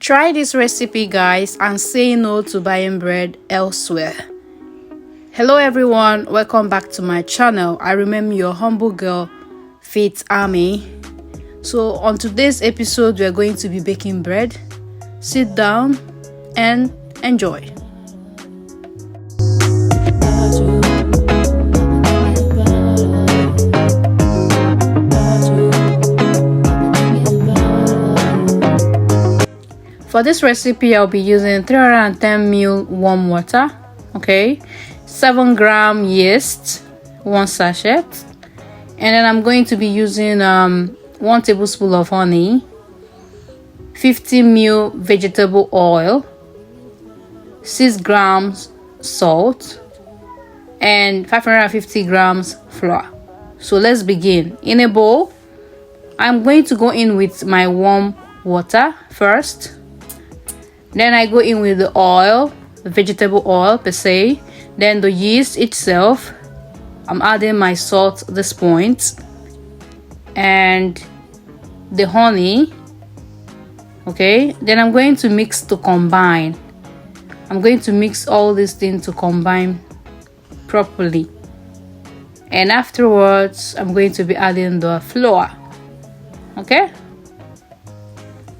Try this recipe, guys, and say no to buying bread elsewhere. Hello everyone, welcome back to my channel. I remain your humble girl, Faith Army. So on today's episode, we are going to be baking bread. Sit down and enjoy. For this recipe, I'll be using 310 ml warm water, okay, 7 gram yeast, 1 sachet, and then I'm going to be using 1 tablespoon of honey, 50 ml vegetable oil, 6 grams salt, and 550 grams flour. So let's begin. In a bowl, I'm going to go in with my warm water first. Then I go in with the oil, the vegetable oil per se, then the yeast itself. I'm adding my salt at this point, and the honey. Okay, then I'm going to mix to combine. I'm going to mix all these things to combine properly, and afterwards I'm going to be adding the flour. Okay,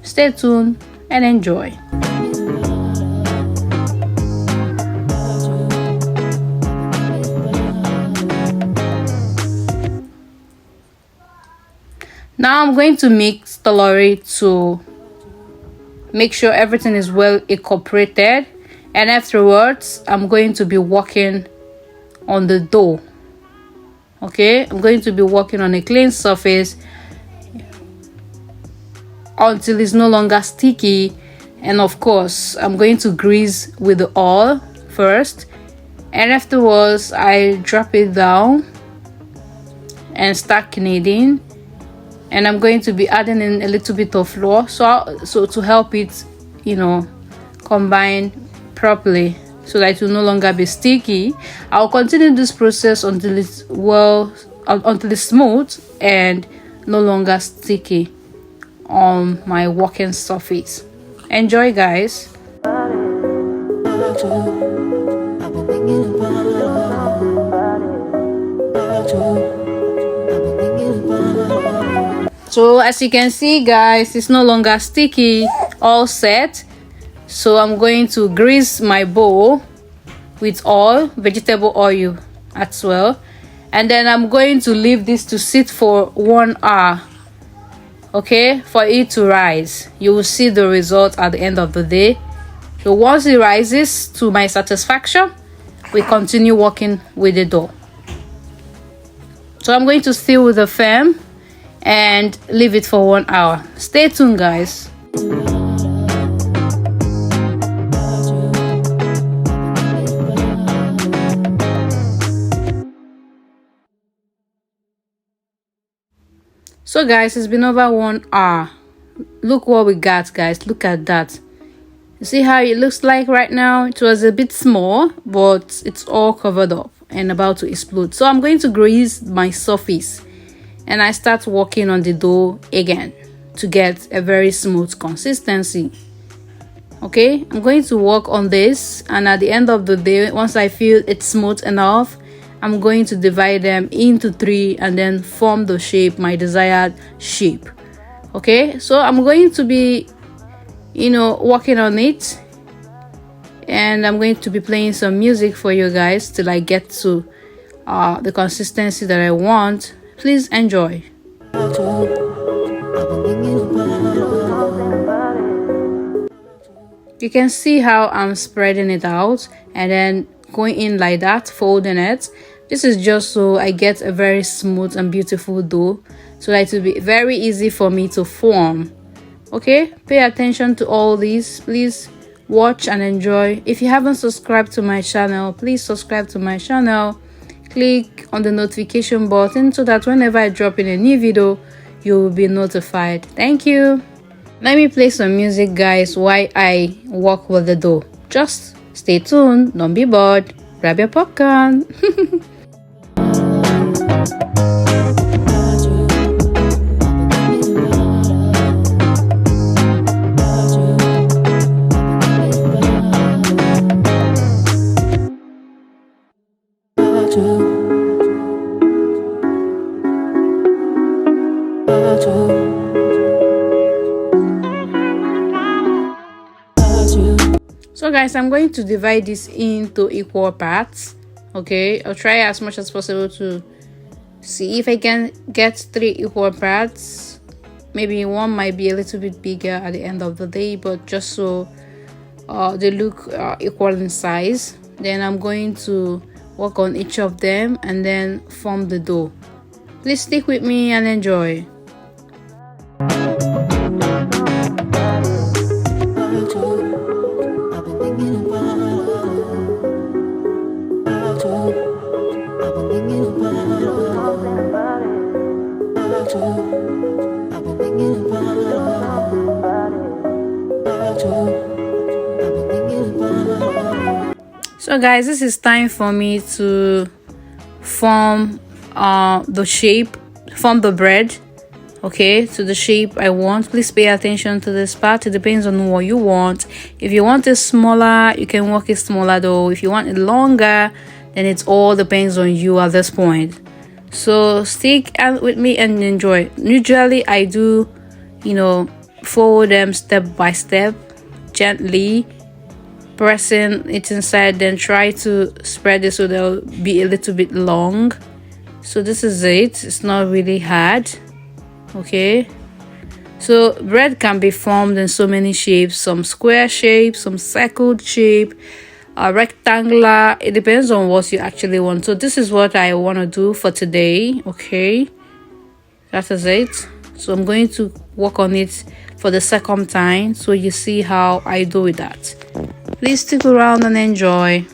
stay tuned and enjoy. Now I'm going to mix the slurry to make sure everything is well incorporated, and afterwards I'm going to be working on the dough. Okay, I'm going to be working on a clean surface until it's no longer sticky, and of course I'm going to grease with the oil first, and afterwards I drop it down and start kneading. And I'm going to be adding in a little bit of flour so to help it, combine properly, so that it will no longer be sticky. I'll continue this process until it's smooth and no longer sticky on my working surface. Enjoy, guys. So as you can see, guys, it's no longer sticky, all set. So I'm going to grease my bowl with oil, vegetable oil as well, and then I'm going to leave this to sit for 1 hour, okay, for it to rise. You will see the result at the end of the day. So once it rises to my satisfaction, we continue working with the dough. So I'm going to seal with the flame and leave it for 1 hour. Stay tuned, guys. So guys, it's been over 1 hour. Look what we got, guys. Look at that. You see how it looks like right now? It was a bit small, but it's all covered up and about to explode. So I'm going to grease my surface, and I start working on the dough again to get a very smooth consistency. Okay, I'm going to work on this, and at the end of the day, once I feel it's smooth enough, I'm going to divide them into 3 and then form the shape, my desired shape. Okay, so I'm going to be working on it, and I'm going to be playing some music for you guys till I get to the consistency that I want. Please enjoy. You can see how I'm spreading it out and then going in like that, folding it. This is just so I get a very smooth and beautiful dough, so that it will be very easy for me to form. Okay, pay attention to all these. Please watch and enjoy. If you haven't subscribed to my channel, please subscribe to my channel. Click on the notification button so that whenever I drop in a new video, you will be notified. Thank you. Let me play some music, guys, while I work with the dough. Just stay tuned, don't be bored. Grab your popcorn. So guys, I'm going to divide this into equal parts. Okay, I'll try as much as possible to see if I can get 3 equal parts. Maybe one might be a little bit bigger at the end of the day, but just so they look equal in size. Then I'm going to work on each of them and then form the dough. Please stick with me and enjoy. So guys, this is time for me to form the shape, form the bread, okay, to the shape I want. Please pay attention to this part. It depends on what you want. If you want it smaller, you can work it smaller though. If you want it longer, then it all depends on you at this point. So stick with me and enjoy. Usually I do, follow them step by step, gently pressing it inside, then try to spread it so they'll be a little bit long. So this is it. It's not really hard. Okay, so bread can be formed in so many shapes, some square shape, some circled shape, rectangular. It depends on what you actually want. So this is what I want to do for today. Okay, that is it. So I'm going to work on it for the second time so you see how I do with that. Please stick around and enjoy.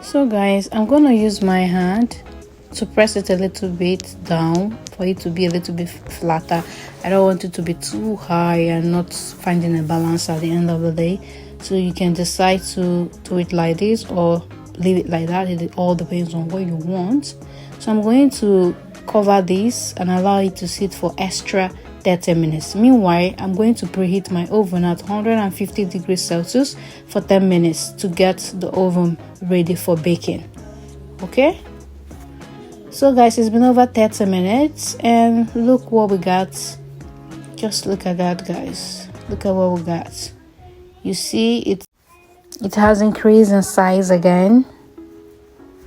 So guys, I'm gonna use my hand to press it a little bit down for it to be a little bit flatter. I don't want it to be too high and not finding a balance at the end of the day. So you can decide to do it like this or leave it like that. It all depends on what you want. So I'm going to cover this and allow it to sit for extra 30 minutes. Meanwhile, I'm going to preheat my oven at 150 degrees Celsius for 10 minutes to get the oven ready for baking. Okay, so guys, it's been over 30 minutes and look what we got. Just look at that, guys. Look at what we got. You see it has increased in size again.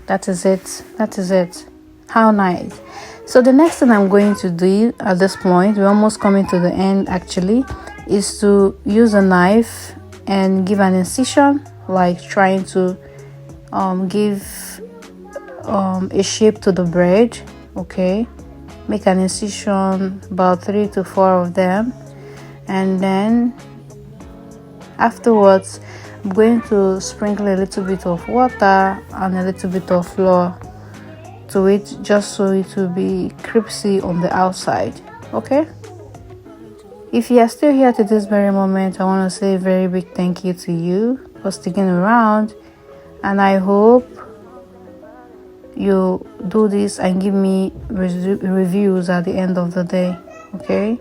That is it. How nice. So the next thing I'm going to do at this point, we're almost coming to the end actually, is to use a knife and give an incision, like trying to give a shape to the bread. Okay, make an incision, about 3 to 4 of them, and then afterwards I'm going to sprinkle a little bit of water and a little bit of flour to it, just so it will be crispy on the outside. Okay, if you are still here to this very moment, I want to say a very big thank you to you for sticking around, and I hope you do this and give me reviews at the end of the day. Okay,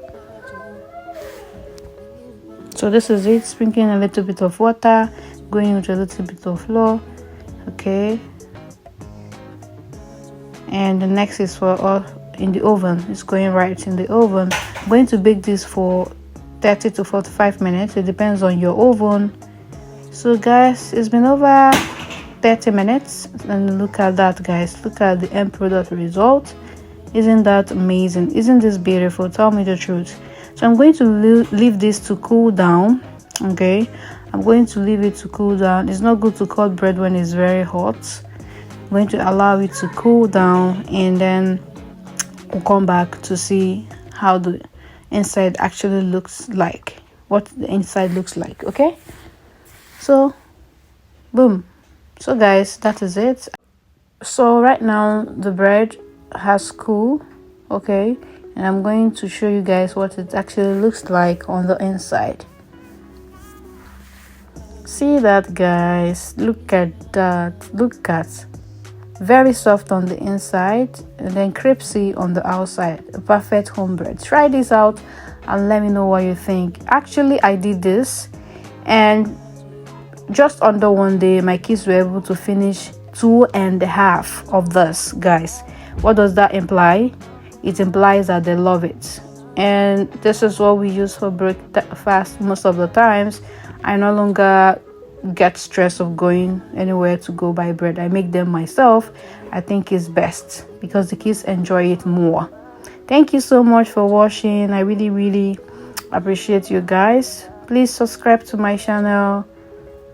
so this is it, sprinkling a little bit of water, going with a little bit of flour. Okay, and the next is for in the oven. It's going right in the oven. I'm going to bake this for 30 to 45 minutes. It depends on your oven. So guys, it's been over 30 minutes and look at that, guys. Look at the end product result. Isn't that amazing? Isn't this beautiful? Tell me the truth. So I'm going to leave this to cool down. Okay, I'm going to leave it to cool down. It's not good to cut bread when it's very hot. Going to allow it to cool down, and then we'll come back to see how the inside actually looks like, what the inside looks like. Okay, so boom. So guys, that is it. So right now the bread has school, okay, and I'm going to show you guys what it actually looks like on the inside. See that, guys? Look at that. Look at, very soft on the inside and then crispy on the outside. A perfect home bread. Try this out and let me know what you think. Actually, I did this, and just under one day my kids were able to finish 2.5 of this, guys. What does that imply? It implies that they love it, and this is what we use for breakfast most of the times. I no longer get stress of going anywhere to go buy bread. I make them myself. I think it's best because the kids enjoy it more. Thank you so much for watching. I really appreciate you guys. Please subscribe to my channel,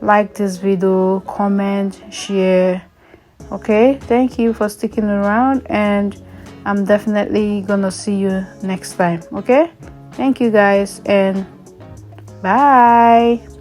like this video, comment, share. Okay, thank you for sticking around, and I'm definitely gonna see you next time. Okay, thank you guys, and bye.